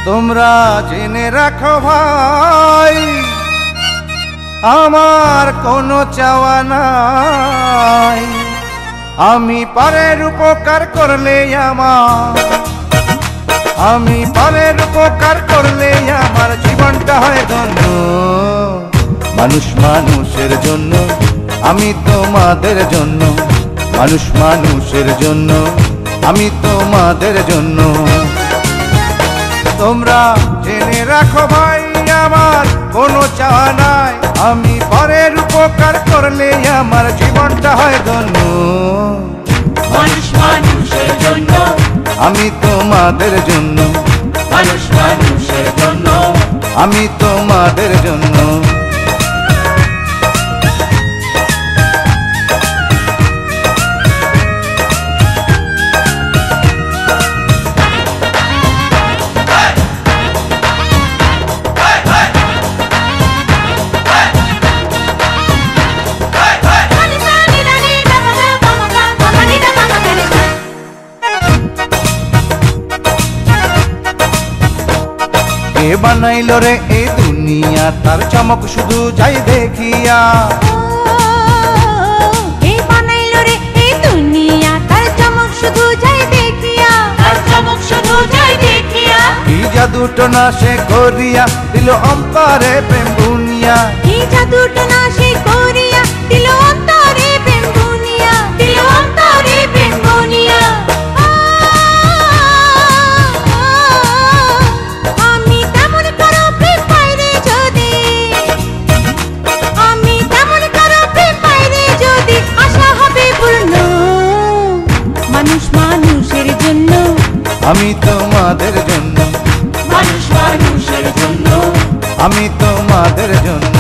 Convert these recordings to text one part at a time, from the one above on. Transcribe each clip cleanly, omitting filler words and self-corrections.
তোমরা জেনে রাখো ভাই, আমার কোনো চাওয়া নাই। আমি পরের উপকার করলে আমি পরের উপকার করলে আমার জীবনটা হয় ধন্য। মানুষ মানুষের জন্য, আমি তোমাদের জন্য। মানুষ মানুষের জন্য, আমি তোমাদের জন্য। তোমরা জেনে রাখো ভাই, আমার কোনো চাওয়া নাই। আমি পরের উপকার করলে আমার জীবনটা হয় ধন্য। মানুষ মানুষের জন্য, আমি তোমাদের জন্য। মানুষ মানুষের জন্য, আমি তোমাদের জন্য। কে বানাইলো রে এই দুনিয়া, তার চমক শুধু যাই দেখিয়া। কে বানাইলো রে এই দুনিয়া, তার চমক শুধু যাই দেখিয়া। তার চমক শুধু যাই দেখিয়া। কি জাদুটো না সে করিয়া দিল অন্তরে প্রেম বুনিয়া। কি জাদুটা না সে করিয়া দিল অন্তরে প্রেম বুনিয়া। দিল অন্তরে প্রেম বুনিয়া। আমি তেমন কারো প্রেম পাই রে যদি, আমি তেমন কারো প্রেম পাই রে যদি, আশা হবে পূর্ণ। মানুষ মানুষের জন্য, আমি তোমাদের জন্য। মানুষ মানুষের জন্য, আমি তোমাদের জন্য।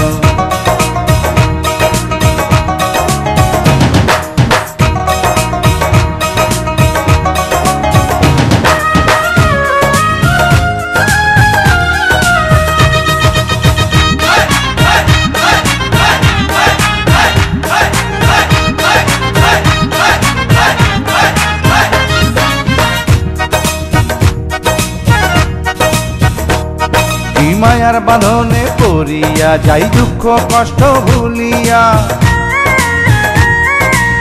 কি মায়ার বাঁধনে পড়িয়া যাই দুঃখ কষ্ট ভুলিয়া।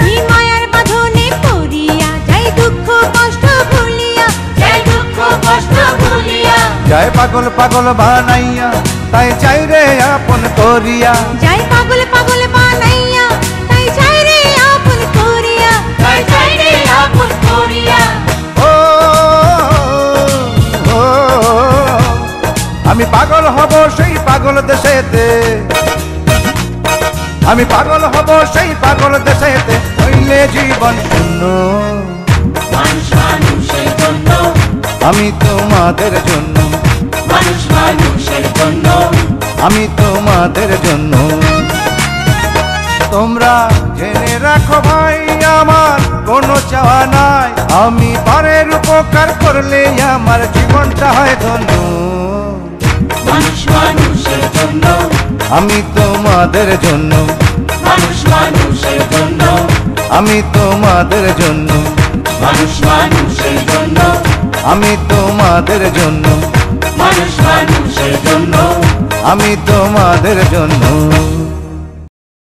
কি মায়ার বাঁধনে পড়িয়া যাই দুঃখ কষ্ট ভুলিয়া। যাই দুঃখ কষ্ট ভুলিয়া। যায় পাগল পাগল বানাইয়া, তাই চাই রে আপন করিয়া। যাই পাগল পাগল বানাইয়া, তাই চাই রে আপন করিয়া। তাই যাই রে আপন করিয়া। ও, ও, আমি পাগল হব সেই পাগল দেশেতে। আমি পাগল হব সেই পাগল দেশেতে, হইলে জীবন শূন্য। মানুষ মানুষের জন্য, আমি তোমাদের জন্য। মানুষ মানুষের জন্য, আমি তোমাদের জন্য। তোমরা জেনে রাখো ভাই, আমার কোনো চাওয়া নাই। আমি পরের উপকার করলে আমার জীবনটা হয় ধন্য। মানুষ মানুষের জন্য, আমি তোমাদের জন্য। মানুষ মানুষের জন্য, আমি তোমাদের জন্য। মানুষ মানুষের জন্য, আমি তোমাদের জন্য। মানুষ মানুষের জন্য, আমি তোমাদের জন্য।